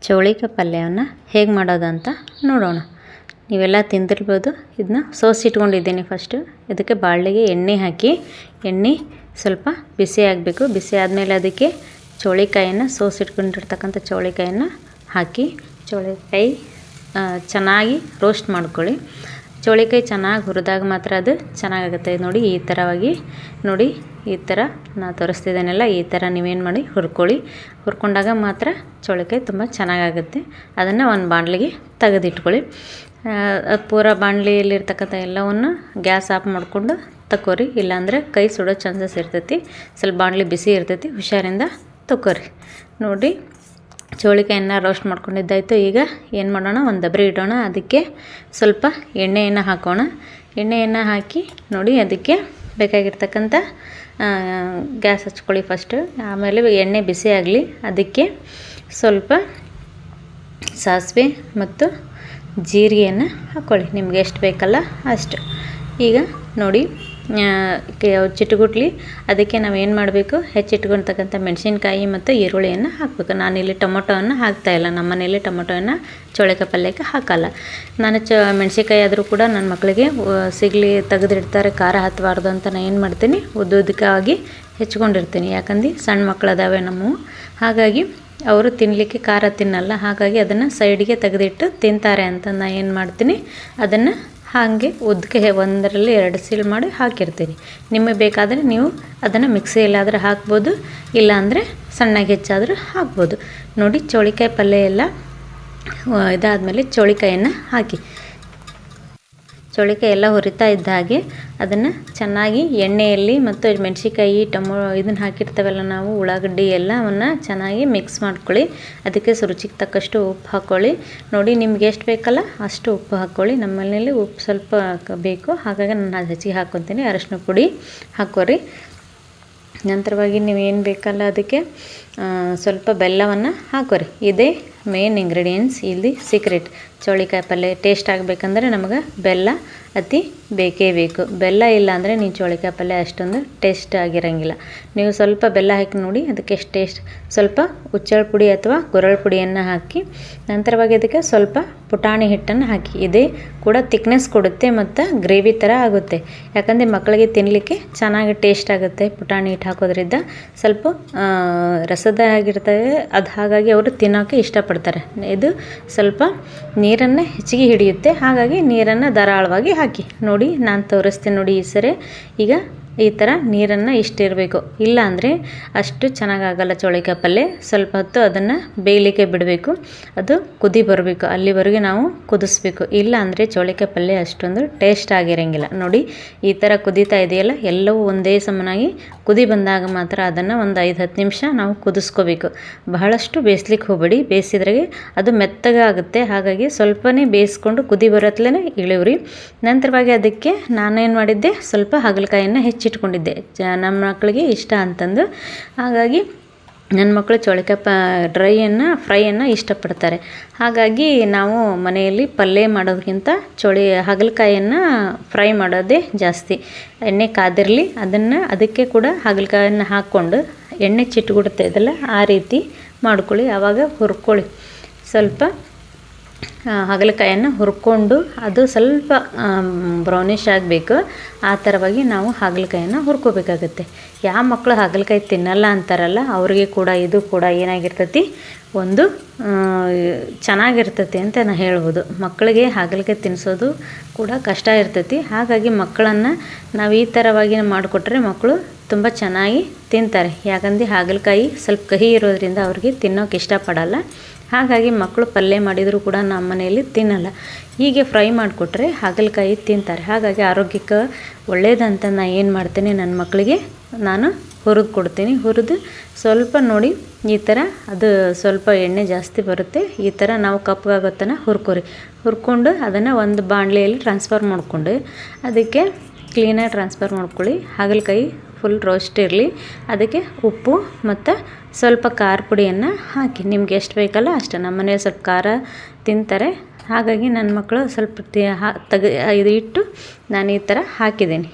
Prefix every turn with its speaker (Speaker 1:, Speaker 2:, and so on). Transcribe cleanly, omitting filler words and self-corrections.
Speaker 1: ಚೌಳಿಕಾಯಿ ಪಲ್ಯವನ್ನು ಹೇಗೆ ಮಾಡೋದು ಅಂತ ನೋಡೋಣ. ನೀವೆಲ್ಲ ತಿಂದಿರ್ಬೋದು. ಇದನ್ನ ಸೋಸಿಟ್ಕೊಂಡಿದ್ದೀನಿ. ಫಸ್ಟು ಇದಕ್ಕೆ ಬಾಣಲೆಗೆ ಎಣ್ಣೆ ಹಾಕಿ, ಎಣ್ಣೆ ಸ್ವಲ್ಪ ಬಿಸಿ ಆಗಬೇಕು. ಬಿಸಿ ಆದಮೇಲೆ ಅದಕ್ಕೆ ಚೌಳಿಕಾಯನ್ನು ಸೋಸಿಟ್ಕೊಂಡಿರ್ತಕ್ಕಂಥ ಚೌಳಿಕಾಯನ್ನು ಹಾಕಿ, ಚೌಳಿಕಾಯಿ ಚೆನ್ನಾಗಿ ರೋಸ್ಟ್ ಮಾಡ್ಕೊಳ್ಳಿ. ಚೌಳಿಕಾಯಿ ಚೆನ್ನಾಗಿ ಹುರಿದಾಗ ಮಾತ್ರ ಅದು ಚೆನ್ನಾಗಾಗುತ್ತೆ. ನೋಡಿ ಈ ಥರವಾಗಿ, ನೋಡಿ ಈ ಥರ ನಾನು ತೋರಿಸ್ತಿದ್ದೇನೆಲ್ಲ ಈ ಥರ ನೀವೇನು ಮಾಡಿ ಹುರ್ಕೊಳ್ಳಿ. ಹುರ್ಕೊಂಡಾಗ ಮಾತ್ರ ಚೌಳಿಕಾಯಿ ತುಂಬ ಚೆನ್ನಾಗಾಗುತ್ತೆ. ಅದನ್ನು ಒಂದು ಬಾಣಲೆಗೆ ತೆಗೆದಿಟ್ಕೊಳ್ಳಿ. ಪೂರ ಬಾಣಲೆಯಲ್ಲಿರ್ತಕ್ಕಂಥ ಎಲ್ಲವನ್ನು ಗ್ಯಾಸ್ ಆಫ್ ಮಾಡಿಕೊಂಡು ತಗೋರಿ. ಇಲ್ಲಾಂದರೆ ಕೈ ಸುಡೋ ಚಾನ್ಸಸ್ ಇರ್ತೈತಿ. ಸ್ವಲ್ಪ ಬಾಣಲೆ ಬಿಸಿ ಇರ್ತೈತಿ, ಹುಷಾರಿಂದ ತಗೋರಿ. ನೋಡಿ ಚೌಳಿಕಾಯನ್ನು ರೋಸ್ಟ್ ಮಾಡ್ಕೊಂಡಿದ್ದಾಯಿತು. ಈಗ ಏನು ಮಾಡೋಣ, ಒಂದು ದಬ್ರಿ ಇಡೋಣ. ಅದಕ್ಕೆ ಸ್ವಲ್ಪ ಎಣ್ಣೆಯನ್ನು ಹಾಕೋಣ. ಎಣ್ಣೆಯನ್ನು ಹಾಕಿ ನೋಡಿ ಅದಕ್ಕೆ ಬೇಕಾಗಿರ್ತಕ್ಕಂಥ ಗ್ಯಾಸ್ ಹಚ್ಕೊಳ್ಳಿ ಫಸ್ಟು. ಆಮೇಲೆ ಎಣ್ಣೆ ಬಿಸಿ ಆಗಲಿ. ಅದಕ್ಕೆ ಸ್ವಲ್ಪ ಸಾಸಿವೆ ಮತ್ತು ಜೀರಿಗೆಯನ್ನು ಹಾಕ್ಕೊಳ್ಳಿ, ನಿಮ್ಗೆ ಎಷ್ಟು ಬೇಕಲ್ಲ ಅಷ್ಟು. ಈಗ ನೋಡಿ ಚಿಟುಗುಟ್ಲಿ. ಅದಕ್ಕೆ ನಾವು ಏನು ಮಾಡಬೇಕು, ಹೆಚ್ಚಿಟ್ಕೊಳ್ತಕ್ಕಂಥ ಮೆಣಸಿನ್ಕಾಯಿ ಮತ್ತು ಈರುಳ್ಳಿಯನ್ನು ಹಾಕಬೇಕು. ನಾನಿಲ್ಲಿ ಟೊಮೊಟೊವನ್ನು ಹಾಕ್ತಾಯಿಲ್ಲ. ನಮ್ಮ ಮನೇಲಿ ಟೊಮೊಟೊವನ್ನು ಚೌಳಿಕಾಯಿ ಪಲ್ಯಕ್ಕೆ ಹಾಕಲ್ಲ. ನಾನು ಮೆಣಸಿನ್ಕಾಯಿ ಆದರೂ ಕೂಡ ನನ್ನ ಮಕ್ಕಳಿಗೆ ಸಿಗಲಿ ತೆಗೆದಿಡ್ತಾರೆ, ಖಾರ ಹತ್ತಬಾರ್ದು ಅಂತ ನಾನು ಏನು ಮಾಡ್ತೀನಿ, ಉದ್ದುದ್ದಕ್ಕಾಗಿ ಹೆಚ್ಕೊಂಡಿರ್ತೀನಿ. ಯಾಕಂದ್ರೆ ಸಣ್ಣ ಮಕ್ಕಳು ಅದಾವೆ ನಮ್ಮವು, ಹಾಗಾಗಿ ಅವರು ತಿನ್ನಲಿಕ್ಕೆ ಖಾರ ತಿನ್ನಲ್ಲ. ಹಾಗಾಗಿ ಅದನ್ನು ಸೈಡಿಗೆ ತೆಗೆದಿಟ್ಟು ತಿಂತಾರೆ ಅಂತ ನಾನು ಏನು ಮಾಡ್ತೀನಿ, ಅದನ್ನು ಹಾಗೆ ಉದ್ದಕ್ಕೆ ಒಂದರಲ್ಲಿ 2 ಸೀಲ್ ಮಾಡಿ ಹಾಕಿರ್ತೀನಿ. ನಿಮಗೆ ಬೇಕಾದರೆ ನೀವು ಅದನ್ನು ಮಿಕ್ಸಿಯಲ್ಲಾದರೆ ಹಾಕ್ಬೋದು, ಇಲ್ಲಾಂದರೆ ಸಣ್ಣಗೆ ಹೆಚ್ಚಾದರೂ ಹಾಕ್ಬೋದು. ನೋಡಿ ಚೌಳಿಕಾಯಿ ಪಲ್ಯ ಎಲ್ಲ ಇದಾದಮೇಲೆ ಚೌಳಿಕಾಯನ್ನು ಹಾಕಿ, ಚೌಳಿಕಾಯಿ ಎಲ್ಲ ಹುರಿತಾ ಇದ್ದ ಹಾಗೆ ಅದನ್ನು ಚೆನ್ನಾಗಿ ಎಣ್ಣೆಯಲ್ಲಿ ಮತ್ತು ಮೆಣಸಿನ್ಕಾಯಿ ಇದನ್ನು ಹಾಕಿರ್ತೇವಲ್ಲ ನಾವು, ಉಳ್ಳಾಗಡ್ಡಿ ಎಲ್ಲವನ್ನು ಚೆನ್ನಾಗಿ ಮಿಕ್ಸ್ ಮಾಡ್ಕೊಳ್ಳಿ. ಅದಕ್ಕೆ ರುಚಿಗೆ ತಕ್ಕಷ್ಟು ಉಪ್ಪು ಹಾಕ್ಕೊಳ್ಳಿ. ನೋಡಿ ನಿಮ್ಗೆ ಎಷ್ಟು ಬೇಕಲ್ಲ ಅಷ್ಟು ಉಪ್ಪು ಹಾಕ್ಕೊಳ್ಳಿ. ನಮ್ಮ ಮನೆಯಲ್ಲಿ ಉಪ್ಪು ಸ್ವಲ್ಪ ಬೇಕು, ಹಾಗಾಗಿ ನಾನು ಹೆಚ್ಚಿಗೆ ಹಾಕ್ಕೊತೀನಿ. ಅರಶಿನ ಪುಡಿ ಹಾಕೋರಿ. ನಂತರವಾಗಿ ನೀವೇನು ಬೇಕಲ್ಲ ಅದಕ್ಕೆ ಸ್ವಲ್ಪ ಬೆಲ್ಲವನ್ನು ಹಾಕೋರಿ. ಇದೇ ಮೇನ್ ಇಂಗ್ರೀಡಿಯೆಂಟ್ಸ್, ಇಲ್ಲಿ ಸೀಕ್ರೆಟ್. ಚೌಳಿಕಾಯಿ ಪಲ್ಯ ಟೇಸ್ಟ್ ಆಗಬೇಕಂದ್ರೆ ನಮಗೆ ಬೆಲ್ಲ ಅತಿ ಬೇಕೇ ಬೇಕು. ಬೆಲ್ಲ ಇಲ್ಲ ಅಂದರೆ ನೀವು ಚೌಳಿಕಾಯಿ ಪಲ್ಯ ಅಷ್ಟೊಂದು ಟೇಸ್ಟ್ ಆಗಿರೋಂಗಿಲ್ಲ. ನೀವು ಸ್ವಲ್ಪ ಬೆಲ್ಲ ಹಾಕಿ ನೋಡಿ, ಅದಕ್ಕೆ ಎಷ್ಟು ಟೇಸ್ಟ್. ಸ್ವಲ್ಪ ಹುಚ್ಚಳ ಪುಡಿ ಅಥವಾ ಗುರಳ್ ಪುಡಿಯನ್ನು ಹಾಕಿ, ನಂತರವಾಗಿ ಅದಕ್ಕೆ ಸ್ವಲ್ಪ ಪುಟಾಣಿ ಹಿಟ್ಟನ್ನು ಹಾಕಿ. ಇದೇ ಕೂಡ ತಿಕ್ನೆಸ್ ಕೊಡುತ್ತೆ ಮತ್ತು ಗ್ರೇವಿ ಥರ ಆಗುತ್ತೆ. ಯಾಕಂದರೆ ಮಕ್ಕಳಿಗೆ ತಿನ್ನಲಿಕ್ಕೆ ಚೆನ್ನಾಗಿ ಟೇಸ್ಟ್ ಆಗುತ್ತೆ ಪುಟಾಣಿ ಹಿಟ್ಟು ಹಾಕೋದ್ರಿಂದ. ಸ್ವಲ್ಪ ರಸದ ಆಗಿರ್ತವೆ ಅದು, ಹಾಗಾಗಿ ಅವರು ತಿನ್ನೋಕ್ಕೆ ಇಷ್ಟಪಡ್ತಾರೆ. ಇದು ಸ್ವಲ್ಪ ನೀರನ್ನು ಹೆಚ್ಚಿಗೆ ಹಿಡಿಯುತ್ತೆ, ಹಾಗಾಗಿ ನೀರನ್ನು ಧಾರಾಳವಾಗಿ ಹಾಕಿ. ನೋಡಿ ನಾನು ತೋರಿಸ್ತೀನಿ ನೋಡಿ ಈ ಸರಿ. ಈಗ ಈ ಥರ ನೀರನ್ನು ಇಷ್ಟಿರಬೇಕು, ಇಲ್ಲ ಅಂದರೆ ಅಷ್ಟು ಚೆನ್ನಾಗಾಗಲ್ಲ ಚೌಳಿಕಾಯಿ ಪಲ್ಯ. ಸ್ವಲ್ಪ ಹೊತ್ತು ಅದನ್ನು ಬೇಯಲಿಕ್ಕೆ ಬಿಡಬೇಕು, ಅದು ಕುದಿ ಬರಬೇಕು, ಅಲ್ಲಿವರೆಗೆ ನಾವು ಕುದಿಸ್ಬೇಕು. ಇಲ್ಲ ಅಂದರೆ ಚೌಳಿಕಾಯಿ ಪಲ್ಯ ಅಷ್ಟೊಂದು ಟೇಸ್ಟ್ ಆಗಿರೋಂಗಿಲ್ಲ. ನೋಡಿ ಈ ಥರ ಕುದೀತಾ ಇದೆಯಲ್ಲ, ಎಲ್ಲವೂ ಒಂದೇ ಸಮನಾಗಿ ಕುದಿ ಬಂದಾಗ ಮಾತ್ರ ಅದನ್ನು ಒಂದು 5-10 ನಿಮಿಷ ನಾವು ಕುದಿಸ್ಕೋಬೇಕು. ಬಹಳಷ್ಟು ಬೇಯಿಸ್ಲಿಕ್ಕೆ ಹೋಗಬೇಡಿ, ಬೇಯಿಸಿದ್ರಾಗೆ ಅದು ಮೆತ್ತಗೆ ಆಗುತ್ತೆ. ಹಾಗಾಗಿ ಸ್ವಲ್ಪನೇ ಬೇಯಿಸ್ಕೊಂಡು ಕುದಿ ಬರತ್ಲೇ ಇಳಿವ್ರಿ. ನಂತರವಾಗಿ ಅದಕ್ಕೆ ನಾನೇನು ಮಾಡಿದ್ದೆ, ಸ್ವಲ್ಪ ಹಾಗಲಕಾಯನ್ನು ಹೆಚ್ಚಿಟ್ಕೊಂಡಿದ್ದೆ. ನಮ್ಮ ಮಕ್ಕಳಿಗೆ ಇಷ್ಟ ಅಂತಂದು, ಹಾಗಾಗಿ ನನ್ನ ಮಕ್ಕಳು ಚೌಳಿಕಾಯಿ ಫ್ರೈಯನ್ನು ಇಷ್ಟಪಡ್ತಾರೆ. ಹಾಗಾಗಿ ನಾವು ಮನೆಯಲ್ಲಿ ಪಲ್ಯ ಮಾಡೋದಕ್ಕಿಂತ ಹಾಗಲಕಾಯನ್ನು ಫ್ರೈ ಮಾಡೋದೇ ಜಾಸ್ತಿ. ಎಣ್ಣೆ ಕಾದಿರಲಿ, ಅದಕ್ಕೆ ಕೂಡ ಹಾಗಲಕಾಯನ್ನು ಹಾಕ್ಕೊಂಡು ಎಣ್ಣೆ ಚಿಟ್ಗುಡುತ್ತೆ ಇದೆಲ್ಲ ಆ ರೀತಿ ಮಾಡ್ಕೊಳ್ಳಿ. ಆವಾಗ ಹುರ್ಕೊಳ್ಳಿ. ಸ್ವಲ್ಪ ಹಾಗಲಕಾಯನ್ನು ಹುರ್ಕೊಂಡು ಅದು ಸ್ವಲ್ಪ ಬ್ರೌನಿಷ್ ಆಗಬೇಕು. ಆ ಥರವಾಗಿ ನಾವು ಹಾಗಲಕಾಯನ್ನು ಹುರ್ಕೋಬೇಕಾಗತ್ತೆ. ಯಾವ ಮಕ್ಕಳು ಹಾಗಲಕಾಯಿ ತಿನ್ನಲ್ಲ ಅಂತಾರಲ್ಲ, ಅವರಿಗೆ ಕೂಡ ಇದು ಕೂಡ ಏನಾಗಿರ್ತೈತಿ, ಒಂದು ಚೆನ್ನಾಗಿರ್ತೈತಿ ಅಂತ ನಾನು ಹೇಳ್ಬೋದು. ಮಕ್ಕಳಿಗೆ ಹಾಗಲಕಾಯಿ ತಿನ್ನಿಸೋದು ಕೂಡ ಕಷ್ಟ ಇರ್ತೈತಿ. ಹಾಗಾಗಿ ಮಕ್ಕಳನ್ನು ನಾವು ಈ ಥರವಾಗಿ ಮಾಡಿಕೊಟ್ರೆ ಮಕ್ಕಳು ತುಂಬ ಚೆನ್ನಾಗಿ ತಿಂತಾರೆ. ಯಾಕಂದರೆ ಹಾಗಲಕಾಯಿ ಸ್ವಲ್ಪ ಕಹಿ ಇರೋದ್ರಿಂದ ಅವ್ರಿಗೆ ತಿನ್ನೋಕೆ ಇಷ್ಟಪಡಲ್ಲ. ಹಾಗಾಗಿ ಮಕ್ಕಳು ಪಲ್ಯ ಮಾಡಿದರೂ ಕೂಡ ನಮ್ಮ ಮನೆಯಲ್ಲಿ ತಿನ್ನಲ್ಲ. ಹೀಗೆ ಫ್ರೈ ಮಾಡಿಕೊಟ್ರೆ ಹಾಗಲಕಾಯಿ ತಿಂತಾರೆ. ಹಾಗಾಗಿ ಆರೋಗ್ಯಕ್ಕೆ ಒಳ್ಳೆಯದಂತ ನಾನು ಏನು ಮಾಡ್ತೀನಿ, ನನ್ನ ಮಕ್ಕಳಿಗೆ ನಾನು ಹುರಿದು ಕೊಡ್ತೀನಿ. ಹುರಿದು ಸ್ವಲ್ಪ ನೋಡಿ ಈ ಥರ ಅದು ಸ್ವಲ್ಪ ಎಣ್ಣೆ ಜಾಸ್ತಿ ಬರುತ್ತೆ. ಈ ಥರ ನಾವು ಕಪ್ಪಗಾಗೋ ತನಕ ಹುರ್ಕೊಂಡು ಅದನ್ನು ಒಂದು ಬಾಣಲೆಯಲ್ಲಿ ಟ್ರಾನ್ಸ್ಫರ್ ಮಾಡಿಕೊಂಡು ಅದಕ್ಕೆ ಕ್ಲೀನಾಗಿ ಟ್ರಾನ್ಸ್ಫರ್ ಮಾಡ್ಕೊಳ್ಳಿ. ಹಾಗಲಕಾಯಿ ಫುಲ್ ರೋಸ್ಟ್ ಇರಲಿ. ಅದಕ್ಕೆ ಉಪ್ಪು ಮತ್ತು ಸ್ವಲ್ಪ ಖಾರ ಪುಡಿಯನ್ನು ಹಾಕಿ, ನಿಮ್ಗೆ ಎಷ್ಟು ಬೇಕಲ್ಲ ಅಷ್ಟು. ನಮ್ಮ ಮನೆಯಲ್ಲಿ ಸ್ವಲ್ಪ ಖಾರ ತಿಂತಾರೆ, ಹಾಗಾಗಿ ನನ್ನ ಮಕ್ಕಳು ಸ್ವಲ್ಪ ಇದು ಇಟ್ಟು ನಾನು ಈ ಥರ ಹಾಕಿದ್ದೀನಿ.